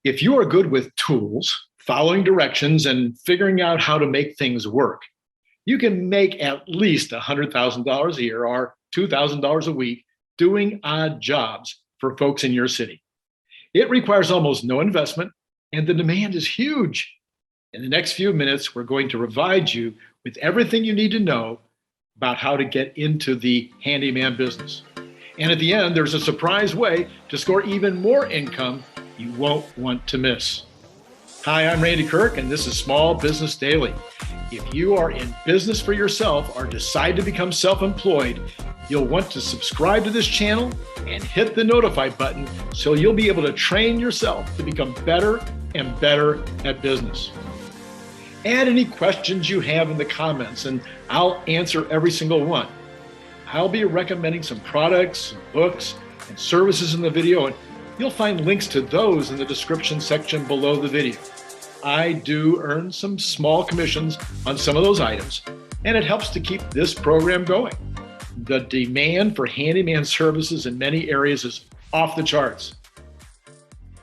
If you are good with tools, following directions, and figuring out how to make things work, you can make at least $100,000 a year or $2,000 a week doing odd jobs for folks in your city. It requires almost no investment, and the demand is huge. In the next few minutes, we're going to provide you with everything you need to know about how to get into the handyman business. And at the end, there's a surprise way to score even more income you won't want to miss. Hi, I'm Randy Kirk, and this is Small Business Daily. If you are in business for yourself or decide to become self-employed, you'll want to subscribe to this channel and hit the notify button so you'll be able to train yourself to become better and better at business. Add any questions you have in the comments and I'll answer every single one. I'll be recommending some products, books, and services in the video, and you'll find links to those in the description section below the video. I do earn some small commissions on some of those items, and it helps to keep this program going. The demand for handyman services in many areas is off the charts.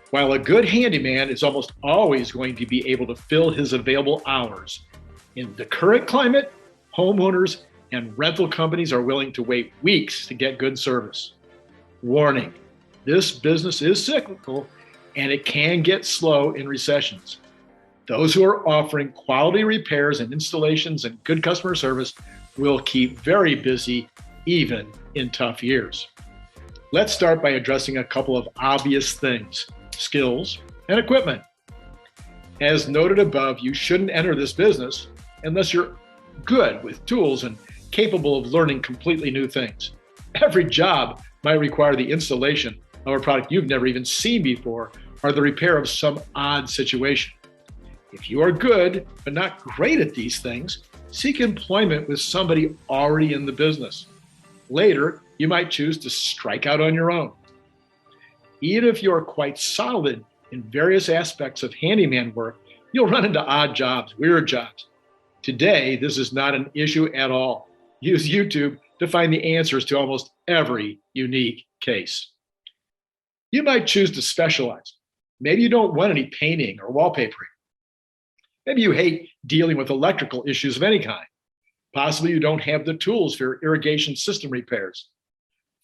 While a good handyman is almost always going to be able to fill his available hours, in the current climate, homeowners and rental companies are willing to wait weeks to get good service. Warning, this business is cyclical and it can get slow in recessions. Those who are offering quality repairs and installations and good customer service will keep very busy even in tough years. Let's start by addressing a couple of obvious things: skills and equipment. As noted above, you shouldn't enter this business unless you're good with tools and capable of learning completely new things. Every job might require the installation of a product you've never even seen before or the repair of some odd situation. If you are good but not great at these things, seek employment with somebody already in the business. Later, you might choose to strike out on your own. Even if you are quite solid in various aspects of handyman work, you'll run into odd jobs, weird jobs. Today, this is not an issue at all. Use YouTube to find the answers to almost every unique case. You might choose to specialize. Maybe you don't want any painting or wallpapering. Maybe you hate dealing with electrical issues of any kind. Possibly you don't have the tools for irrigation system repairs.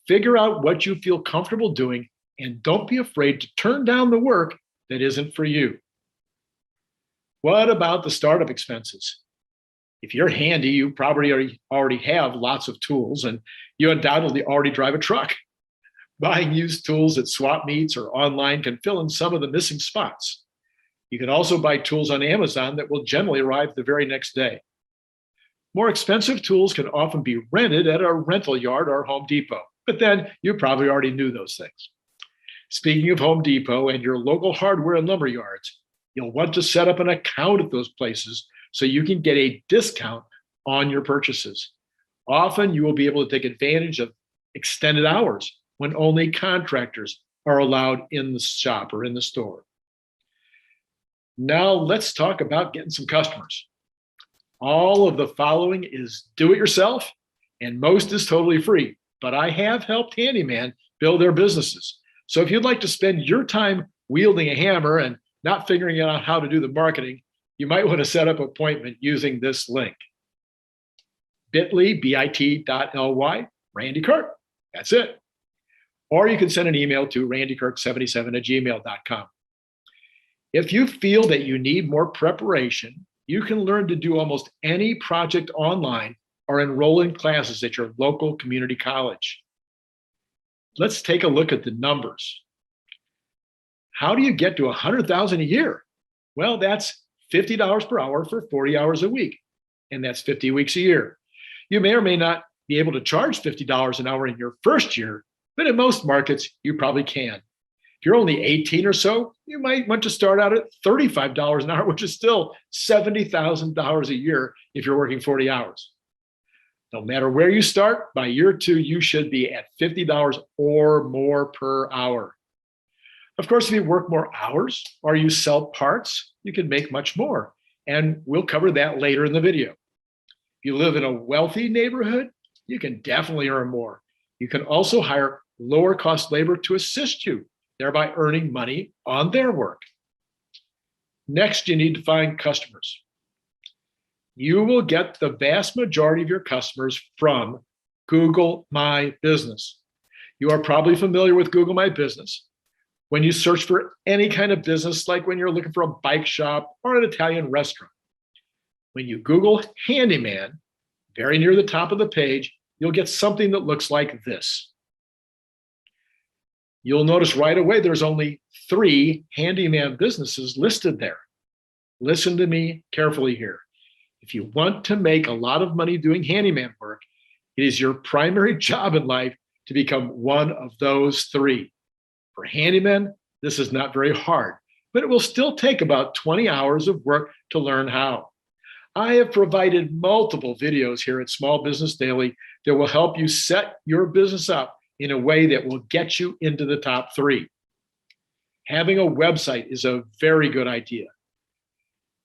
Figure out what you feel comfortable doing and don't be afraid to turn down the work that isn't for you. What about the startup expenses? If you're handy, you probably already have lots of tools and you undoubtedly already drive a truck. Buying used tools at swap meets or online can fill in some of the missing spots. You can also buy tools on Amazon that will generally arrive the very next day. More expensive tools can often be rented at a rental yard or Home Depot, but then you probably already knew those things. Speaking of Home Depot and your local hardware and lumber yards, you'll want to set up an account at those places so you can get a discount on your purchases. Often you will be able to take advantage of extended hours when only contractors are allowed in the shop or in the store. Now let's talk about getting some customers. All of the following is do-it-yourself, and most is totally free, but I have helped handyman build their businesses. So if you'd like to spend your time wielding a hammer and not figuring out how to do the marketing, you might want to set up an appointment using this link. bit.ly, Randy Kirk. That's it. Or you can send an email to randykirk77@gmail.com. If you feel that you need more preparation, you can learn to do almost any project online or enroll in classes at your local community college. Let's take a look at the numbers. How do you get to $100,000 a year? Well, that's $50 per hour for 40 hours a week, and that's 50 weeks a year. You may or may not be able to charge $50 an hour in your first year, but in most markets, you probably can. If you're only 18 or so, you might want to start out at $35 an hour, which is still $70,000 a year if you're working 40 hours. No matter where you start, by year 2, you should be at $50 or more per hour. Of course, if you work more hours or you sell parts, you can make much more, and we'll cover that later in the video. If you live in a wealthy neighborhood, you can definitely earn more. You can also hire lower cost labor to assist you, thereby earning money on their work. Next, you need to find customers. You will get the vast majority of your customers from Google My Business. You are probably familiar with Google My Business. When you search for any kind of business, like when you're looking for a bike shop or an Italian restaurant, when you Google Handyman, very near the top of the page, you'll get something that looks like this. You'll notice right away there's only 3 handyman businesses listed there. Listen to me carefully here. If you want to make a lot of money doing handyman work, it is your primary job in life to become one of those 3. For handymen, this is not very hard, but it will still take about 20 hours of work to learn how. I have provided multiple videos here at Small Business Daily that will help you set your business up in a way that will get you into the top 3. Having a website is a very good idea.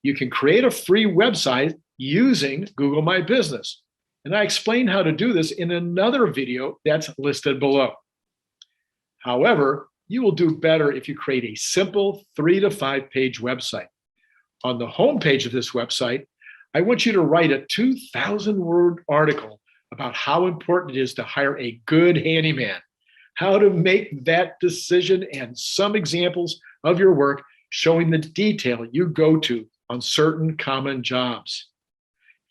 You can create a free website using Google My Business, and I explain how to do this in another video that's listed below. However, you will do better if you create a simple 3 to 5 page website. On the home page of this website, I want you to write a 2,000-word article about how important it is to hire a good handyman, how to make that decision, and some examples of your work showing the detail you go to on certain common jobs.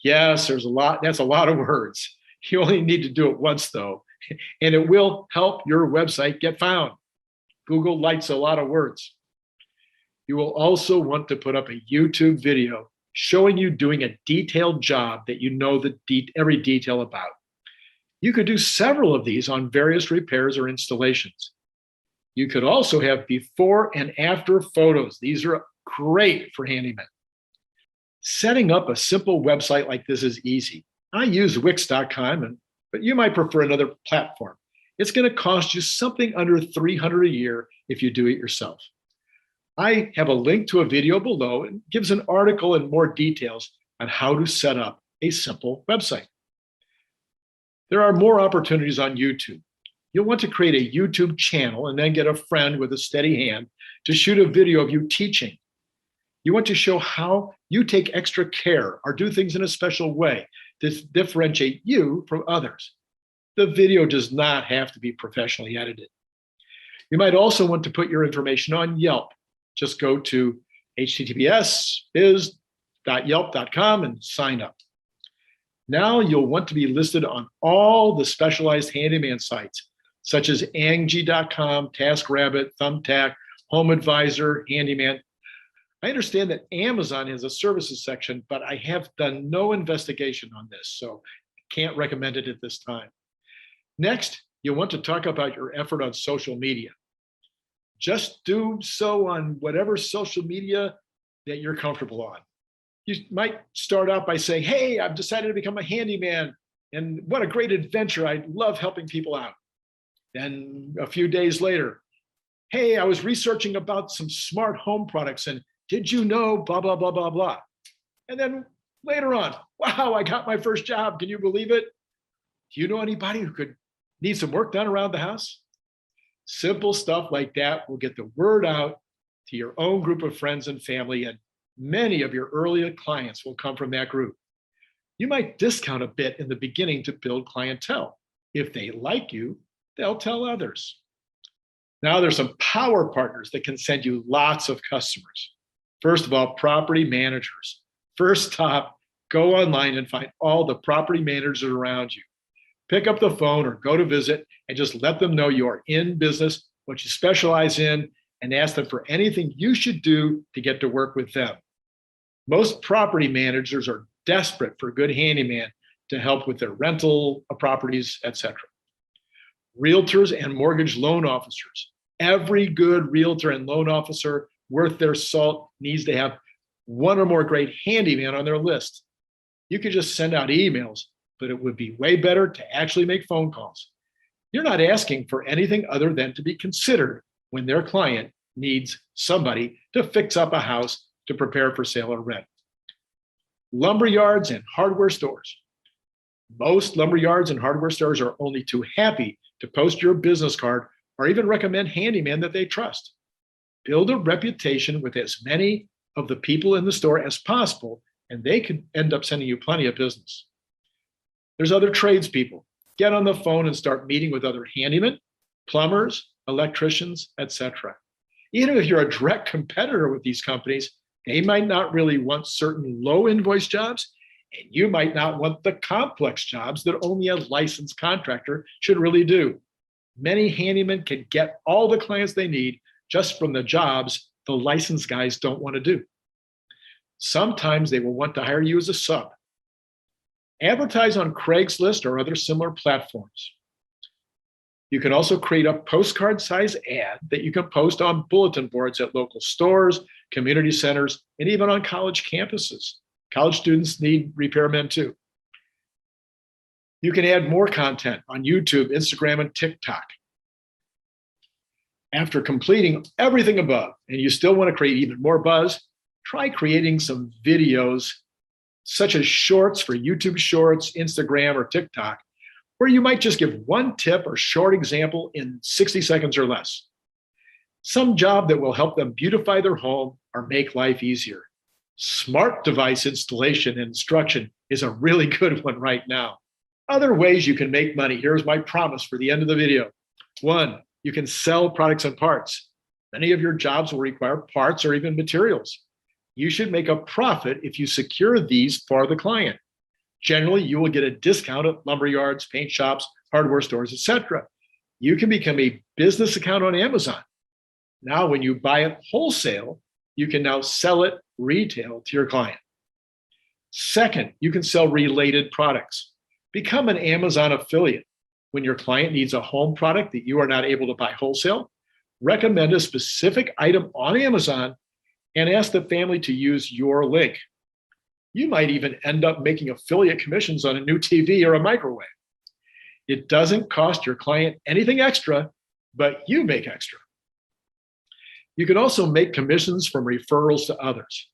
Yes, that's a lot of words. You only need to do it once though, and it will help your website get found. Google likes a lot of words. You will also want to put up a YouTube video showing you doing a detailed job that you know every detail about. You could do several of these on various repairs or installations. You could also have before and after photos. These are great for handymen. Setting up a simple website like this is easy. I use Wix.com, but you might prefer another platform. It's going to cost you something under $300 a year if you do it yourself. I have a link to a video below and gives an article and more details on how to set up a simple website. There are more opportunities on YouTube. You'll want to create a YouTube channel and then get a friend with a steady hand to shoot a video of you teaching. You want to show how you take extra care or do things in a special way to differentiate you from others. The video does not have to be professionally edited. You might also want to put your information on Yelp. Just go to https://biz.yelp.com and sign up. Now you'll want to be listed on all the specialized handyman sites, such as Angie.com, TaskRabbit, Thumbtack, Home Advisor, Handyman. I understand that Amazon has a services section, but I have done no investigation on this, so can't recommend it at this time. Next, you'll want to talk about your effort on social media. Just do so on whatever social media that you're comfortable on. You might start out by saying, hey, I've decided to become a handyman, and what a great adventure. I love helping people out. Then a few days later, hey, I was researching about some smart home products, and did you know blah, blah, blah, blah, blah. And then later on, wow, I got my first job. Can you believe it? Do you know anybody who could need some work done around the house? Simple stuff like that will get the word out to your own group of friends and family, and many of your earlier clients will come from that group. You might discount a bit in the beginning to build clientele. If they like you, they'll tell others. Now there's some power partners that can send you lots of customers. First of all, property managers. First stop, go online and find all the property managers around you. Pick up the phone or go to visit and just let them know you are in business, what you specialize in, and ask them for anything you should do to get to work with them. Most property managers are desperate for a good handyman to help with their rental properties, etc. Realtors and mortgage loan officers. Every good realtor and loan officer worth their salt needs to have one or more great handyman on their list. You could just send out emails, but it would be way better to actually make phone calls. You're not asking for anything other than to be considered when their client needs somebody to fix up a house to prepare for sale or rent. Lumber yards and hardware stores. Most lumber yards and hardware stores are only too happy to post your business card or even recommend handyman that they trust. Build a reputation with as many of the people in the store as possible, and they could end up sending you plenty of business. There's other tradespeople. Get on the phone and start meeting with other handymen, plumbers, electricians, etc. Even if you're a direct competitor with these companies, they might not really want certain low invoice jobs, and you might not want the complex jobs that only a licensed contractor should really do. Many handymen can get all the clients they need just from the jobs the licensed guys don't want to do. Sometimes they will want to hire you as a sub. Advertise on Craigslist or other similar platforms. You can also create a postcard-size ad that you can post on bulletin boards at local stores, community centers, and even on college campuses. College students need repairmen too. You can add more content on YouTube, Instagram, and TikTok. After completing everything above, and you still want to create even more buzz, try creating some videos, such as shorts for YouTube Shorts, Instagram, or TikTok, where you might just give one tip or short example in 60 seconds or less. Some job that will help them beautify their home or make life easier. Smart device installation and instruction is a really good one right now. Other ways you can make money. Here's my promise for the end of the video. 1, you can sell products and parts. Many of your jobs will require parts or even materials. You should make a profit if you secure these for the client. Generally, you will get a discount at lumber yards, paint shops, hardware stores, etc. You can become a business account on Amazon. Now, when you buy it wholesale, you can now sell it retail to your client. Second, you can sell related products. Become an Amazon affiliate. When your client needs a home product that you are not able to buy wholesale, recommend a specific item on Amazon and ask the family to use your link. You might even end up making affiliate commissions on a new TV or a microwave. It doesn't cost your client anything extra, but you make extra. You can also make commissions from referrals to others.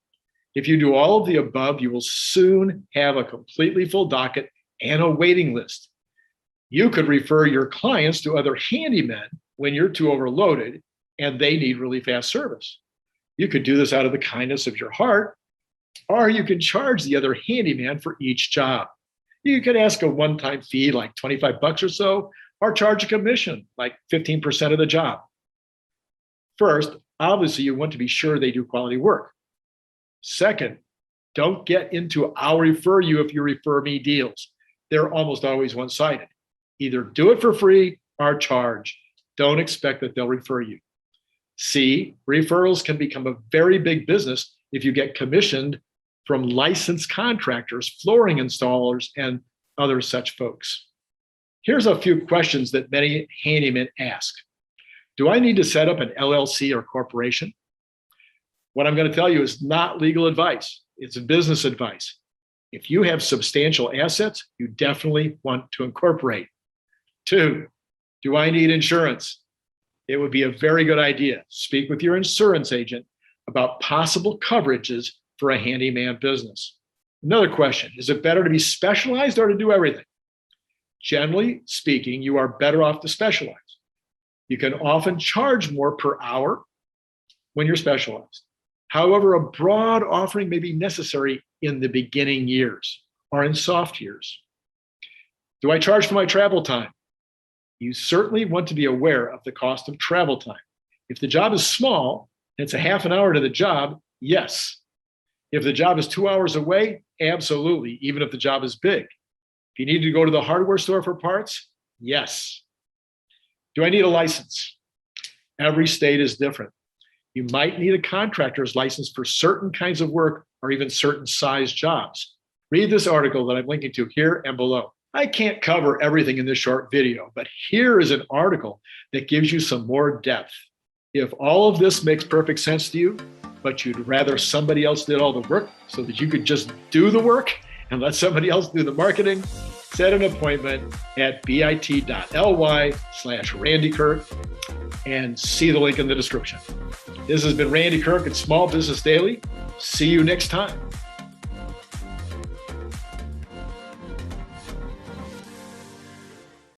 If you do all of the above, you will soon have a completely full docket and a waiting list. You could refer your clients to other handymen when you're too overloaded and they need really fast service. You could do this out of the kindness of your heart, or you can charge the other handyman for each job. You could ask a one-time fee like $25 or so, or charge a commission like 15% of the job. First, obviously, you want to be sure they do quality work. Second, don't get into I'll refer you if you refer me deals. They're almost always one-sided. Either do it for free or charge. Don't expect that they'll refer you. C, referrals can become a very big business if you get commissioned from licensed contractors, flooring installers, and other such folks. Here's a few questions that many handymen ask. Do I need to set up an LLC or corporation? What I'm going to tell you is not legal advice. It's business advice. If you have substantial assets, you definitely want to incorporate. 2, do I need insurance? It would be a very good idea. Speak with your insurance agent about possible coverages for a handyman business. Another question, is it better to be specialized or to do everything? Generally speaking, you are better off to specialize. You can often charge more per hour when you're specialized. However, a broad offering may be necessary in the beginning years or in soft years. Do I charge for my travel time? You certainly want to be aware of the cost of travel time. If the job is small and it's a half an hour to the job, yes. If the job is 2 hours away, absolutely, even if the job is big. If you need to go to the hardware store for parts, yes. Do I need a license? Every state is different. You might need a contractor's license for certain kinds of work or even certain size jobs. Read this article that I'm linking to here and below. I can't cover everything in this short video, but here is an article that gives you some more depth. If all of this makes perfect sense to you, but you'd rather somebody else did all the work so that you could just do the work and let somebody else do the marketing, set an appointment at bit.ly/Randy Kirk and see the link in the description. This has been Randy Kirk at Small Business Daily. See you next time.